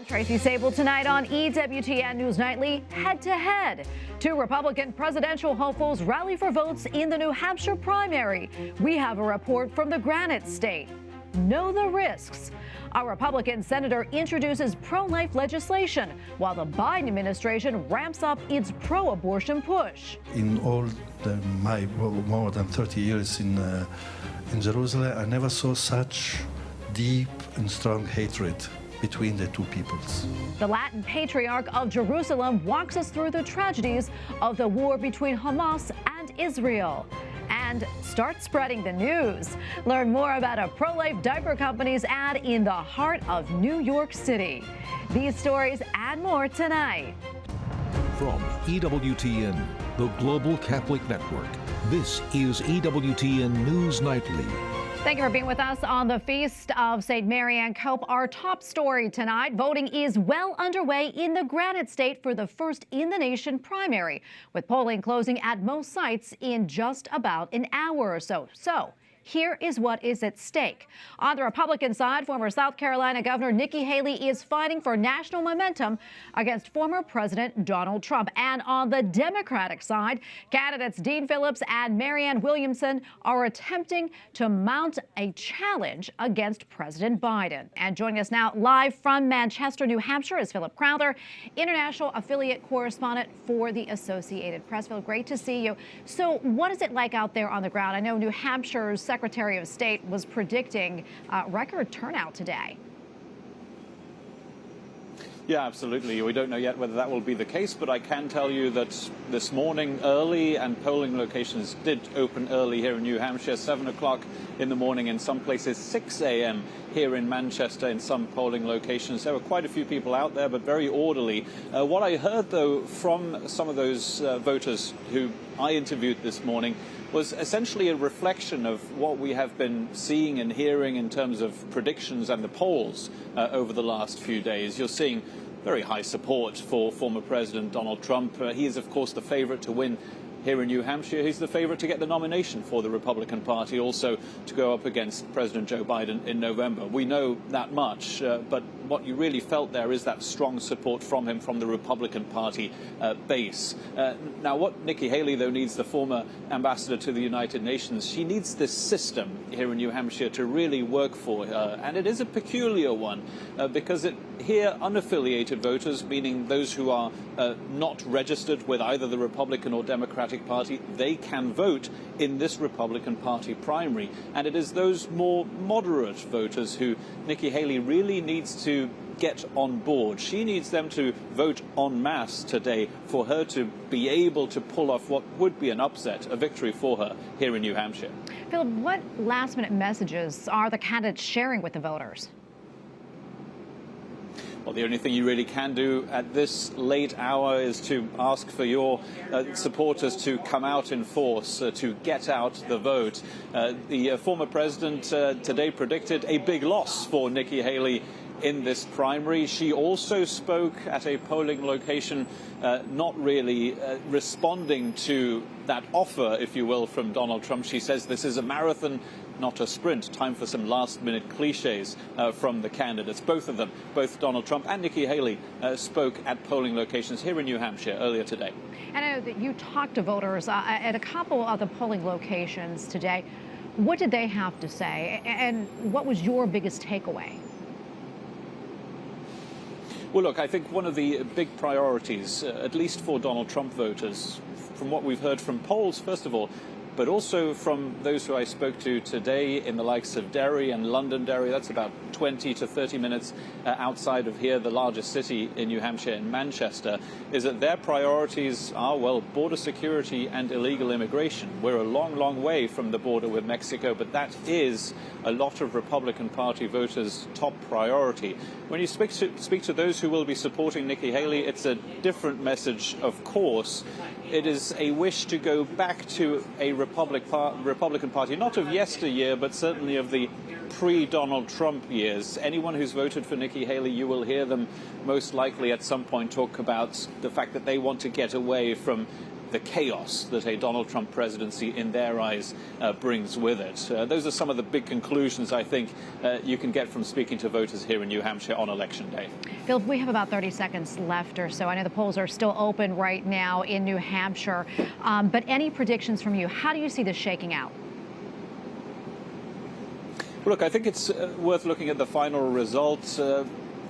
I'm Tracy Sabol. Tonight on EWTN News Nightly, head-to-head. Two Republican presidential hopefuls rally for votes in the New Hampshire primary. We have a report from the Granite State. Know the risks. A Republican senator introduces pro-life legislation, while the Biden administration ramps up its pro-abortion push. In all my more than 30 years in Jerusalem, I never saw such deep and strong hatred between the two peoples. The Latin Patriarch of Jerusalem walks us through the tragedies of the war between Hamas and Israel. And start spreading the news. Learn more about a pro-life diaper company's ad in the heart of New York City. These stories and more tonight. From EWTN, the Global Catholic Network, this is EWTN News Nightly. Thank you for being with us on the Feast of St. Mary and Cope. Our top story tonight, voting is well underway in the Granite State for the first in-the-nation primary, with polling closing at most sites in just about an hour or so. Here is what is at stake. On the Republican side, former South Carolina Governor Nikki Haley is fighting for national momentum against former President Donald Trump. And on the Democratic side, candidates Dean Phillips and Marianne Williamson are attempting to mount a challenge against President Biden. And joining us now live from Manchester, New Hampshire is Philip Crowther, international affiliate correspondent for the Associated Press. Phil, great to see you. So what is it like out there on the ground? I know New Hampshire's Secretary of State was predicting record turnout today. Yeah, absolutely. We don't know yet whether that will be the case, but I can tell you that this morning early, and polling locations did open early here in New Hampshire, 7 o'clock in the morning in some places, 6 a.m. here in Manchester in some polling locations. There were quite a few people out there, but very orderly. What I heard, though, from some of those voters who I interviewed this morning was essentially a reflection of what we have been seeing and hearing in terms of predictions and the polls over the last few days. You're seeing very high support for former President Donald Trump. He is, of course, the favorite to win here in New Hampshire. He's the favorite to get the nomination for the Republican Party, also to go up against President Joe Biden in November. We know that much, but what you really felt there is that strong support from him from the Republican Party base. Now, what Nikki Haley, though, needs, the former ambassador to the United Nations, she needs this system here in New Hampshire to really work for her. And it is a peculiar one because here unaffiliated voters, meaning those who are not registered with either the Republican or Democratic Party, they can vote in this Republican Party primary. And it is those more moderate voters who Nikki Haley really needs to get on board. She needs them to vote en masse today for her to be able to pull off what would be an upset, a victory for her here in New Hampshire. Phil, what last-minute messages are the candidates sharing with the voters? Well, the only thing you really can do at this late hour is to ask for your supporters to come out in force, to get out the vote. The former president today predicted a big loss for Nikki Haley in this primary. She also spoke at a polling location, not really responding to that offer, if you will, from Donald Trump. She says this is a marathon, not a sprint. Time for some last-minute cliches from the candidates. Both of them, both Donald Trump and Nikki Haley, spoke at polling locations here in New Hampshire earlier today. And I know that you talked to voters at a couple of the polling locations today. What did they have to say, and what was your biggest takeaway? Well, look, I think one of the big priorities, at least for Donald Trump voters, from what we've heard from polls, first of all, but also from those who I spoke to today in the likes of Derry and Londonderry, that's about 20 to 30 minutes outside of here, the largest city in New Hampshire, in Manchester, is that their priorities are, well, border security and illegal immigration. We're a long, long way from the border with Mexico, but that is a lot of Republican Party voters' top priority. When you speak to those who will be supporting Nikki Haley, it's a different message, of course. It is a wish to go back to a Republican Party, not of yesteryear, but certainly of the pre-Donald Trump years. Anyone who's voted for Nikki Haley, you will hear them most likely at some point talk about the fact that they want to get away from the chaos that a Donald Trump presidency, in their eyes, brings with it. Those are some of the big conclusions, I think, you can get from speaking to voters here in New Hampshire on Election Day. Phil, we have about 30 seconds left or so. I know the polls are still open right now in New Hampshire, but any predictions from you? How do you see this shaking out? Well, look, I think it's worth looking at the final results.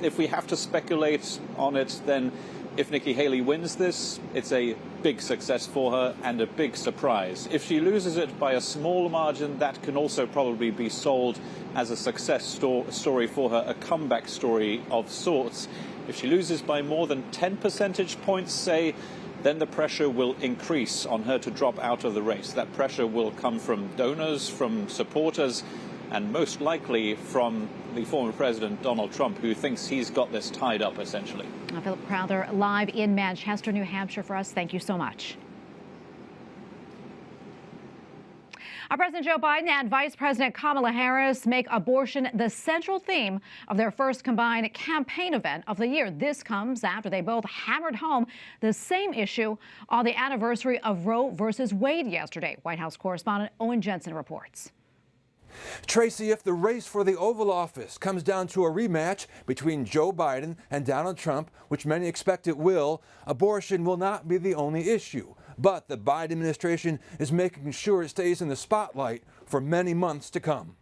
If we have to speculate on it, then if Nikki Haley wins this, it's a big success for her and a big surprise. If she loses it by a small margin, that can also probably be sold as a success story for her, a comeback story of sorts. If she loses by more than 10 percentage points, say, then the pressure will increase on her to drop out of the race. That pressure will come from donors, from supporters, and most likely from the former president, Donald Trump, who thinks he's got this tied up, essentially. Philip Crowther, live in Manchester, New Hampshire for us. Thank you so much. President Joe Biden and Vice President Kamala Harris make abortion the central theme of their first combined campaign event of the year. This comes after they both hammered home the same issue on the anniversary of Roe versus Wade yesterday. White House correspondent Owen Jensen reports. Tracy, if the race for the Oval Office comes down to a rematch between Joe Biden and Donald Trump, which many expect it will, abortion will not be the only issue. But the Biden administration is making sure it stays in the spotlight for many months to come.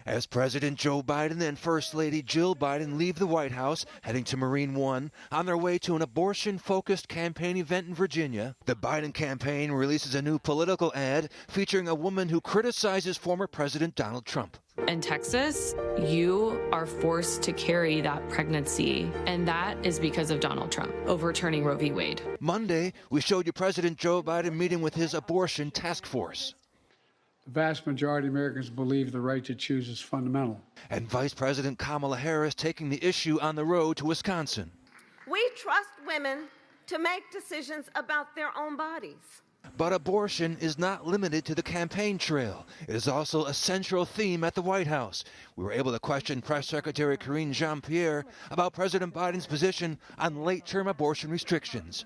As President Joe Biden and First Lady Jill Biden leave the White House, heading to Marine One, on their way to an abortion-focused campaign event in Virginia, the Biden campaign releases a new political ad featuring a woman who criticizes former President Donald Trump. In Texas, you are forced to carry that pregnancy, and that is because of Donald Trump overturning Roe v. Wade. Monday, we showed you President Joe Biden meeting with his abortion task force. The vast majority of Americans believe the right to choose is fundamental. And Vice President Kamala Harris taking the issue on the road to Wisconsin. We trust women to make decisions about their own bodies. But abortion is not limited to the campaign trail. It is also a central theme at the White House. We were able to question Press Secretary Karine Jean-Pierre about President Biden's position on late-term abortion restrictions.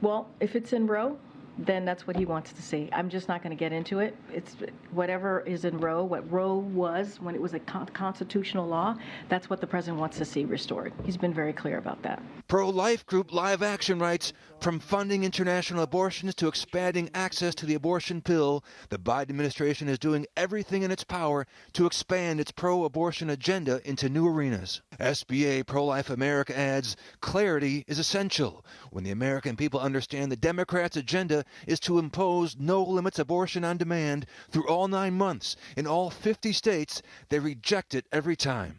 Well, if it's in Roe, then that's what he wants to see. I'm just not going to get into it. It's whatever is in Roe, what Roe was when it was a constitutional law, that's what the president wants to see restored. He's been very clear about that. Pro-life group Live Action writes, from funding international abortions to expanding access to the abortion pill, the Biden administration is doing everything in its power to expand its pro-abortion agenda into new arenas. SBA Pro-Life America adds, clarity is essential. When the American people understand the Democrats' agenda is to impose no-limits abortion on demand through all 9 months in all 50 states, they reject it every time.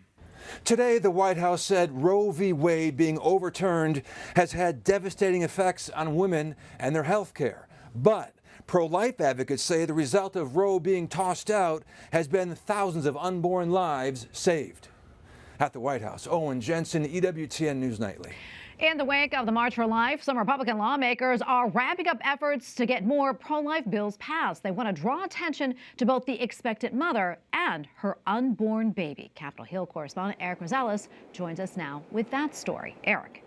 Today, the White House said Roe v. Wade being overturned has had devastating effects on women and their health care. But pro-life advocates say the result of Roe being tossed out has been thousands of unborn lives saved. At the White House, Owen Jensen, EWTN News Nightly. In the wake of the March for Life, some Republican lawmakers are ramping up efforts to get more pro-life bills passed. They want to draw attention to both the expectant mother and her unborn baby. Capitol Hill correspondent Eric Rosales joins us now with that story. Eric.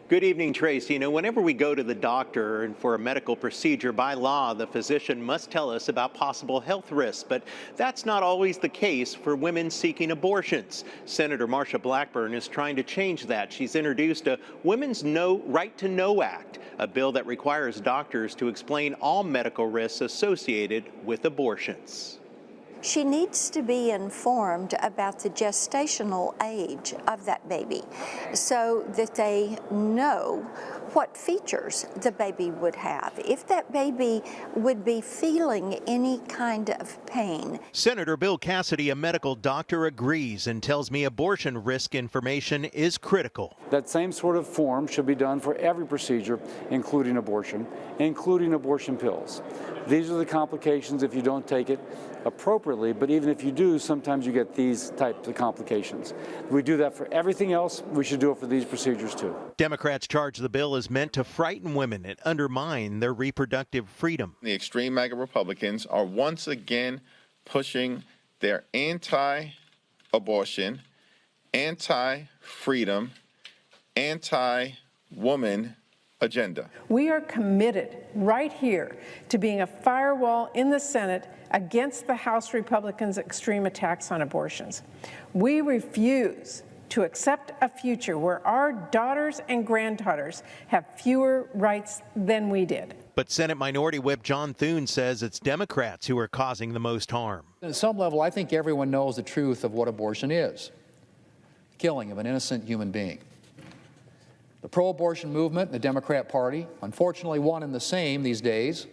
Good evening, Tracy. You know, whenever we go to the doctor and for a medical procedure, by law, the physician must tell us about possible health risks, but that's not always the case for women seeking abortions. Senator Marsha Blackburn is trying to change that. She's introduced a Women's Right to Know Act, a bill that requires doctors to explain all medical risks associated with abortions. She needs to be informed about the gestational age of that baby so that they know what features the baby would have, if that baby would be feeling any kind of pain. Senator Bill Cassidy, a medical doctor, agrees and tells me abortion risk information is critical. That same sort of form should be done for every procedure, including abortion pills. These are the complications if you don't take it appropriately, but even if you do, sometimes you get these types of complications. We do that for everything else. We should do it for these procedures too. Democrats charge the bill is meant to frighten women and undermine their reproductive freedom. The extreme MAGA Republicans are once again pushing their anti-abortion, anti-freedom, anti-woman agenda. We are committed right here to being a firewall in the Senate against the House Republicans' extreme attacks on abortions. We refuse to accept a future where our daughters and granddaughters have fewer rights than we did. But Senate Minority Whip John Thune says it's Democrats who are causing the most harm. At some level, I think everyone knows the truth of what abortion is: killing of an innocent human being. The pro-abortion movement and the Democrat Party, unfortunately one and the same these days,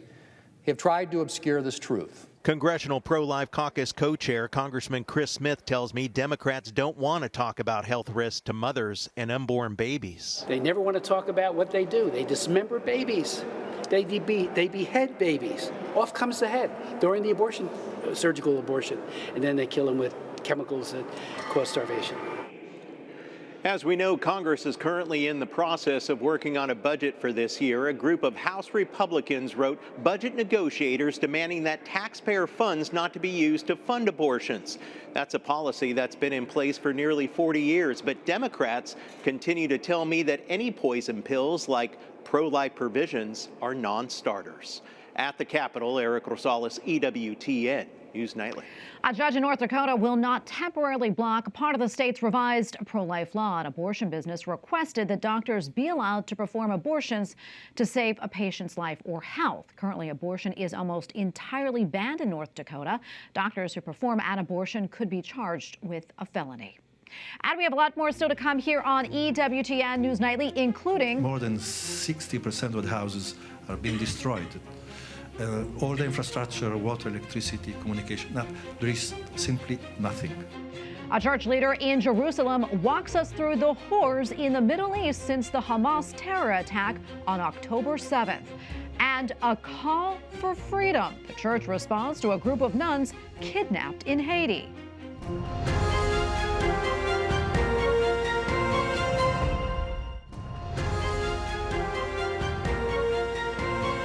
have tried to obscure this truth. Congressional Pro-Life Caucus co-chair Congressman Chris Smith tells me Democrats don't want to talk about health risks to mothers and unborn babies. They never want to talk about what they do. They dismember babies. They behead babies. Off comes the head during the abortion, surgical abortion, and then they kill them with chemicals that cause starvation. As we know, Congress is currently in the process of working on a budget for this year. A group of House Republicans wrote budget negotiators demanding that taxpayer funds not to be used to fund abortions. That's a policy that's been in place for nearly 40 years, but Democrats continue to tell me that any poison pills like pro-life provisions are non-starters. At the Capitol, Eric Rosales, EWTN News Nightly. A judge in North Dakota will not temporarily block part of the state's revised pro-life law. An abortion business requested that doctors be allowed to perform abortions to save a patient's life or health. Currently, abortion is almost entirely banned in North Dakota. Doctors who perform an abortion could be charged with a felony. And we have a lot more still to come here on EWTN News Nightly, including more than 60% of the houses are being destroyed. All the infrastructure, water, electricity, communication, there is simply nothing. A church leader in Jerusalem walks us through the horrors in the Middle East since the Hamas terror attack on October 7th. And a call for freedom. The church responds to a group of nuns kidnapped in Haiti.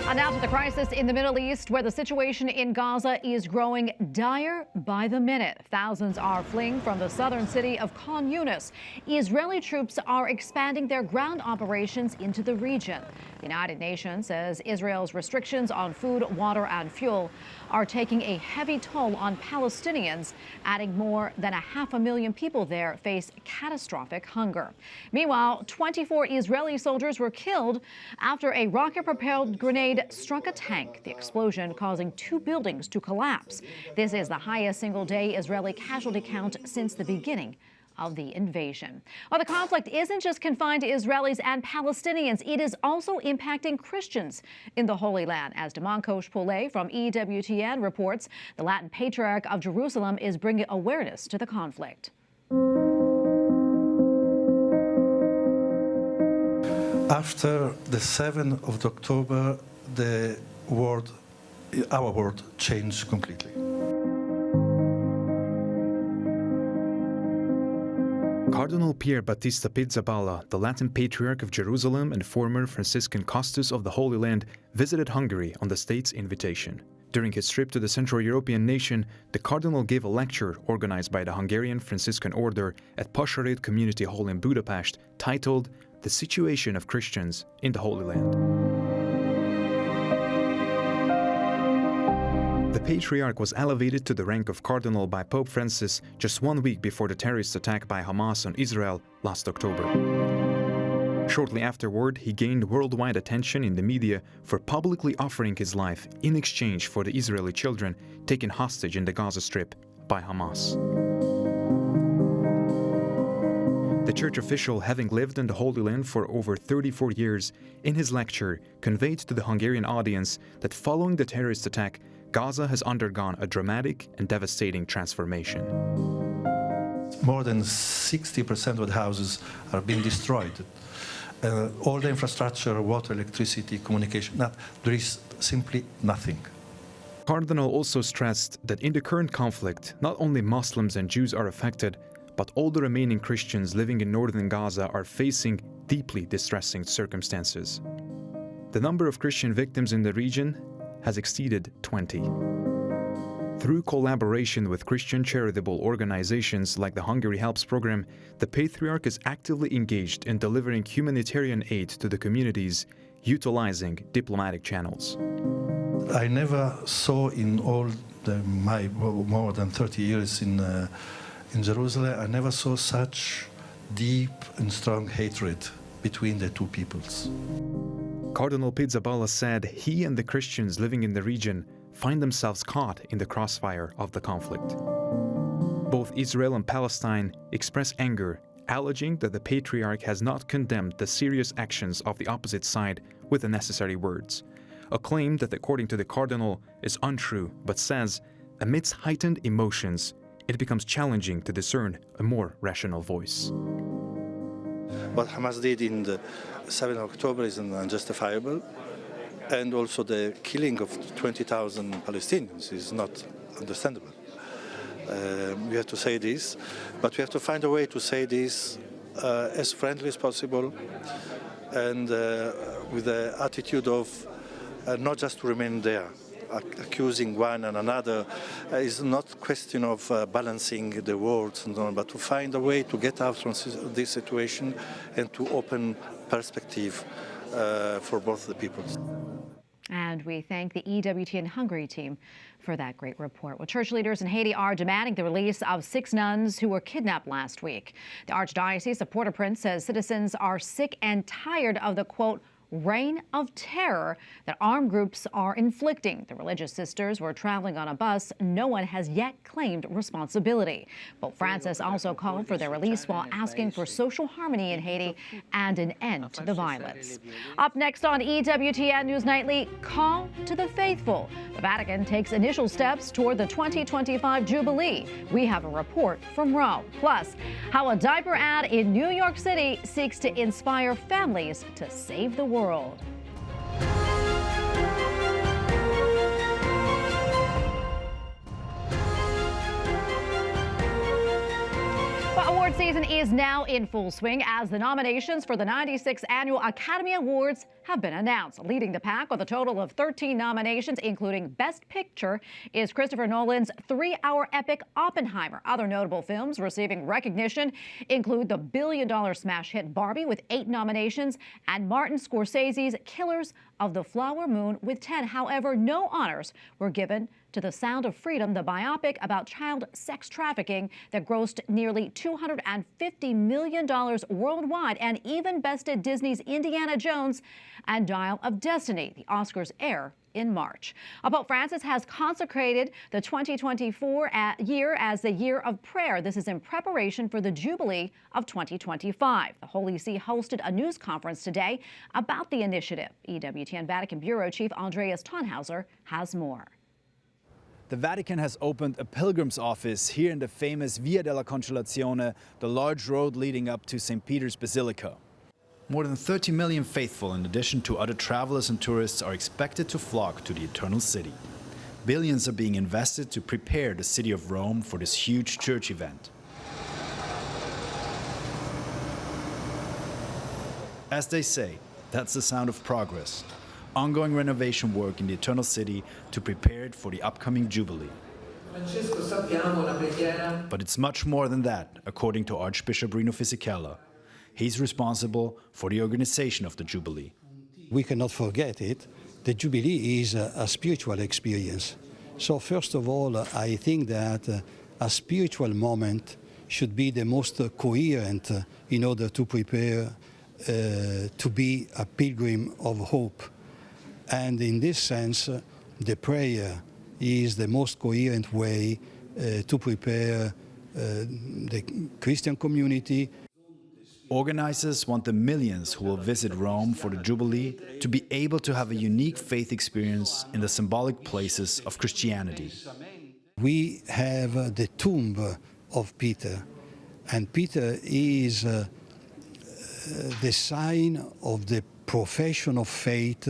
And now to the crisis in the Middle East, where the situation in Gaza is growing dire by the minute. Thousands are fleeing from the southern city of Khan Yunis. Israeli troops are expanding their ground operations into the region. The United Nations says Israel's restrictions on food, water, and fuel are taking a heavy toll on Palestinians, adding more than 500,000 people there face catastrophic hunger. Meanwhile, 24 Israeli soldiers were killed after a rocket-propelled grenade struck a tank, the explosion causing 2 buildings to collapse. This is the highest single-day Israeli casualty count since the beginning of the invasion. Well, the conflict isn't just confined to Israelis and Palestinians. It is also impacting Christians in the Holy Land. As Demonkosh Poulet from EWTN reports, the Latin Patriarch of Jerusalem is bringing awareness to the conflict. After the 7th of October, our world changed completely. Cardinal Pierbattista Pizzaballa, the Latin Patriarch of Jerusalem and former Franciscan Custos of the Holy Land, visited Hungary on the state's invitation. During his trip to the Central European nation, the Cardinal gave a lecture organized by the Hungarian Franciscan Order at Passaréd Community Hall in Budapest, titled "The Situation of Christians in the Holy Land." The Patriarch was elevated to the rank of Cardinal by Pope Francis just 1 week before the terrorist attack by Hamas on Israel last October. Shortly afterward, he gained worldwide attention in the media for publicly offering his life in exchange for the Israeli children taken hostage in the Gaza Strip by Hamas. The church official, having lived in the Holy Land for over 34 years, in his lecture conveyed to the Hungarian audience that following the terrorist attack, Gaza has undergone a dramatic and devastating transformation. More than 60% of the houses are being destroyed. All the infrastructure, water, electricity, communication, there is simply nothing. Cardinal also stressed that in the current conflict, not only Muslims and Jews are affected, but all the remaining Christians living in northern Gaza are facing deeply distressing circumstances. The number of Christian victims in the region has exceeded 20. Through collaboration with Christian charitable organizations like the Hungary Helps program, the Patriarch is actively engaged in delivering humanitarian aid to the communities utilizing diplomatic channels. I never saw in all my more than 30 years in Jerusalem, I never saw such deep and strong hatred between the two peoples. Cardinal Pierbattista said he and the Christians living in the region find themselves caught in the crossfire of the conflict. Both Israel and Palestine express anger, alleging that the Patriarch has not condemned the serious actions of the opposite side with the necessary words. A claim that, according to the Cardinal, is untrue, but says, amidst heightened emotions, it becomes challenging to discern a more rational voice. What Hamas did in the 7th of October is unjustifiable, and also the killing of 20,000 Palestinians is not understandable. We have to say this, but we have to find a way to say this as friendly as possible and with the attitude of not just to remain there, accusing one and another. Is not a question of balancing the words and so on, but to find a way to get out from this situation and to open perspective for both the peoples. And we thank the EWTN Hungary team for that great report. Well, church leaders in Haiti are demanding the release of 6 nuns who were kidnapped last week. The Archdiocese of Port-au-Prince says citizens are sick and tired of the, quote, reign of terror that armed groups are inflicting. The religious sisters were traveling on a bus. No one has yet claimed responsibility. Pope Francis also called for their release while asking for social harmony in Haiti and an end to the violence. Up next on EWTN News Nightly, call to the faithful. The Vatican takes initial steps toward the 2025 Jubilee. We have a report from Rome. Plus, how a diaper ad in New York City seeks to inspire families to save the world. Award season is now in full swing as the nominations for the 96th Annual Academy Awards have been announced. Leading the pack with a total of 13 nominations, including Best Picture, is Christopher Nolan's 3-hour epic Oppenheimer. Other notable films receiving recognition include the billion-dollar smash hit Barbie with 8 nominations and Martin Scorsese's Killers of the Flower Moon with 10. However, no honors were given to The Sound of Freedom, the biopic about child sex trafficking that grossed nearly $250 million worldwide and even bested Disney's Indiana Jones and Dial of Destiny. The Oscars air in March. Pope Francis has consecrated the 2024 year as the year of prayer. This is in preparation for the Jubilee of 2025. The Holy See hosted a news conference today about the initiative. EWTN Vatican Bureau Chief Andreas Tonhauser has more. The Vatican has opened a pilgrim's office here in the famous Via della Conciliazione, the large road leading up to St. Peter's Basilica. More than 30 million faithful, in addition to other travelers and tourists, are expected to flock to the Eternal City. Billions are being invested to prepare the city of Rome for this huge church event. As they say, that's the sound of progress. Ongoing renovation work in the Eternal City to prepare it for the upcoming Jubilee. But it's much more than that, according to Archbishop Rino Fisichella. He's responsible for the organization of the Jubilee. We cannot forget it. The Jubilee is a spiritual experience. So first of all, I think that a spiritual moment should be the most coherent in order to prepare to be a pilgrim of hope. And in this sense, the prayer is the most coherent way to prepare the Christian community. Organizers want the millions who will visit Rome for the Jubilee to be able to have a unique faith experience in the symbolic places of Christianity. We have the tomb of Peter, and Peter is the sign of the profession of faith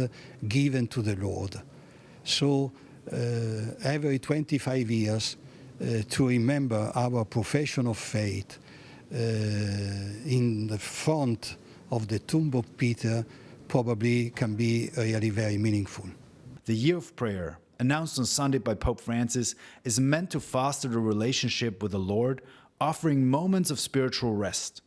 given to the Lord. So every 25 years to remember our profession of faith in the front of the tomb of Peter probably can be really very meaningful. The Year of Prayer, announced on Sunday by Pope Francis, is meant to foster the relationship with the Lord, offering moments of spiritual rest.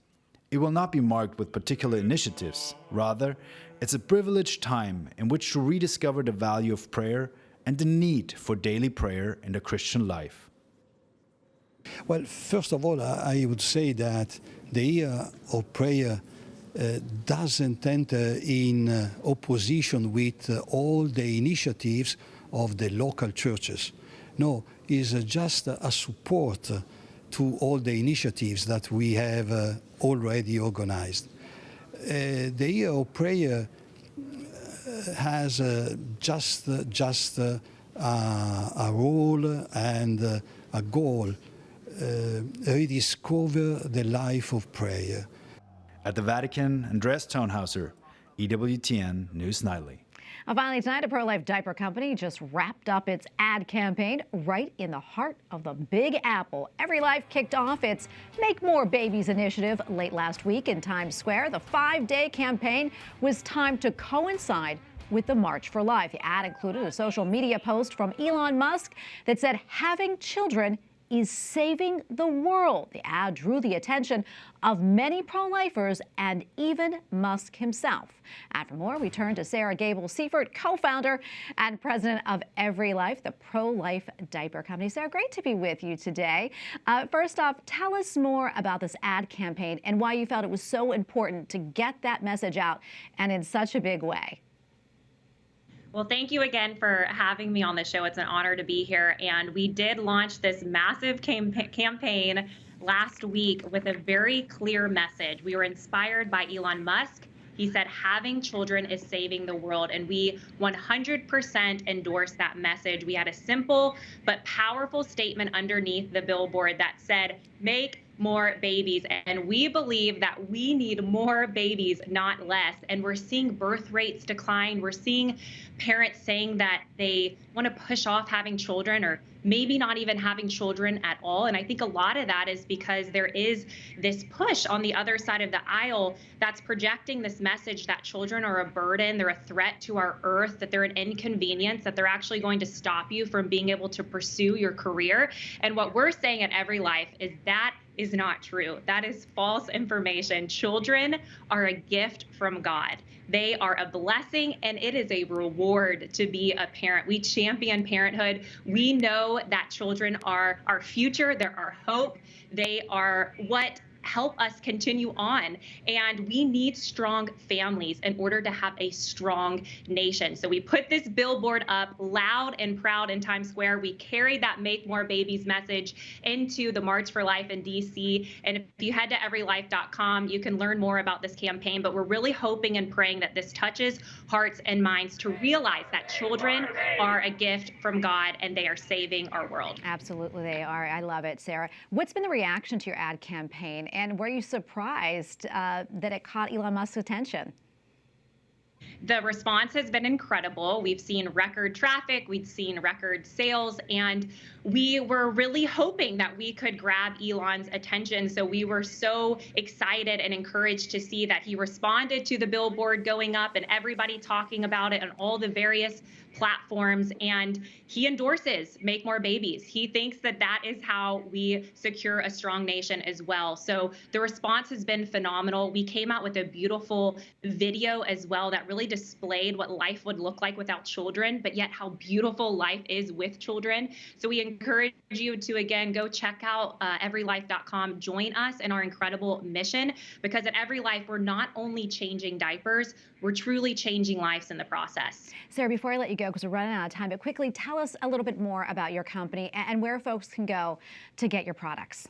It will not be marked with particular initiatives. Rather, it's a privileged time in which to rediscover the value of prayer and the need for daily prayer in the Christian life. Well, first of all, I would say that the year of prayer doesn't enter in opposition with all the initiatives of the local churches. No, it's just a support to all the initiatives that we have already organized. The year of prayer has just a role and a goal, rediscover the life of prayer. At the Vatican, Andreas Tonhauser, EWTN News Nightly. Finally tonight, a pro-life diaper company just wrapped up its ad campaign right in the heart of the Big Apple. Every Life kicked off its Make More Babies initiative late last week in Times Square. The 5-day campaign was timed to coincide with the March for Life. The ad included a social media post from Elon Musk that said having children is saving the world. The ad drew the attention of many pro-lifers and even Musk himself. And for more, we turn to Sarah Gable-Seifert, co-founder and president of Every Life, the pro-life diaper company. Sarah, great to be with you today. First off, tell us more about this ad campaign and why you felt it was so important to get that message out and in such a big way. Well, thank you again for having me on the show. It's an honor to be here. And we did launch this massive campaign last week with a very clear message. We were inspired by Elon Musk. He said having children is saving the world, and we 100% endorsed that message. We had a simple but powerful statement underneath the billboard that said, make more babies. And we believe that we need more babies, not less. And we're seeing birth rates decline. We're seeing parents saying that they want to push off having children or maybe not even having children at all. And I think a lot of that is because there is this push on the other side of the aisle that's projecting this message that children are a burden, they're a threat to our earth, that they're an inconvenience, that they're actually going to stop you from being able to pursue your career. And what we're saying at Every Life is that is not true. That is false information. Children are a gift from God. They are a blessing, and it is a reward to be a parent. We champion parenthood. We know that children are our future. They're our hope. They are what help us continue on. And we need strong families in order to have a strong nation. So we put this billboard up loud and proud in Times Square. We carried that Make More Babies message into the March for Life in DC. And if you head to everylife.com, you can learn more about this campaign. But we're really hoping and praying that this touches hearts and minds to realize that children are a gift from God and they are saving our world. Absolutely, they are. I love it, Sarah. What's been the reaction to your ad campaign? And were you surprised that it caught Elon Musk's attention? The response has been incredible. We've seen record traffic, we've seen record sales, and we were really hoping that we could grab Elon's attention. So we were so excited and encouraged to see that he responded to the billboard going up and everybody talking about it on all the various platforms, and he endorses Make More Babies. He thinks that that is how we secure a strong nation as well. So the response has been phenomenal. We came out with a beautiful video as well that really displayed what life would look like without children, but yet how beautiful life is with children. So we encourage you to, again, go check out everylife.com. Join us in our incredible mission, because at Every Life, we're not only changing diapers, we're truly changing lives in the process. Sarah, before I let you go, because we're running out of time, but quickly tell us a little bit more about your company and where folks can go to get your products.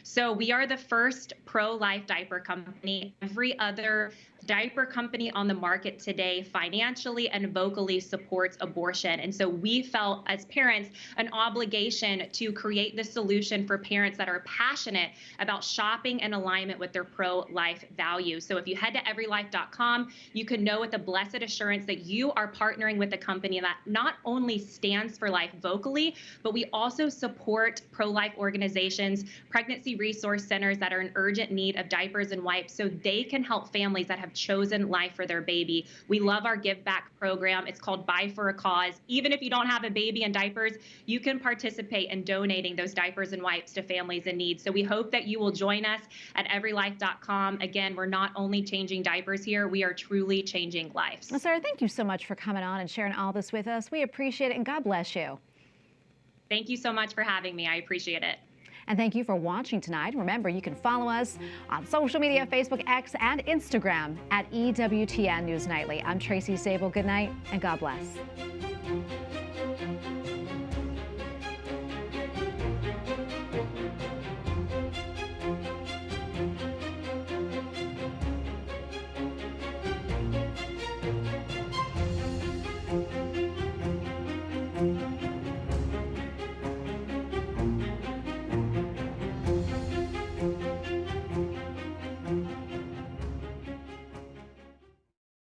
So we are the first pro-life diaper company. Every other diaper company on the market today financially and vocally supports abortion. And so we felt as parents an obligation to create the solution for parents that are passionate about shopping in alignment with their pro-life values. So if you head to everylife.com, you can know with the blessed assurance that you are partnering with a company that not only stands for life vocally, but we also support pro-life organizations, pregnant pregnancy resource centers that are in urgent need of diapers and wipes so they can help families that have chosen life for their baby. We love our Give Back program. It's called Buy for a Cause. Even if you don't have a baby and diapers, you can participate in donating those diapers and wipes to families in need. So we hope that you will join us at everylife.com. Again, we're not only changing diapers here, we are truly changing lives. Well, Sarah, thank you so much for coming on and sharing all this with us. We appreciate it, and God bless you. Thank you so much for having me. I appreciate it. And thank you for watching tonight. Remember, you can follow us on social media, Facebook, X, and Instagram at EWTN News Nightly. I'm Tracy Sabol. Good night, and God bless.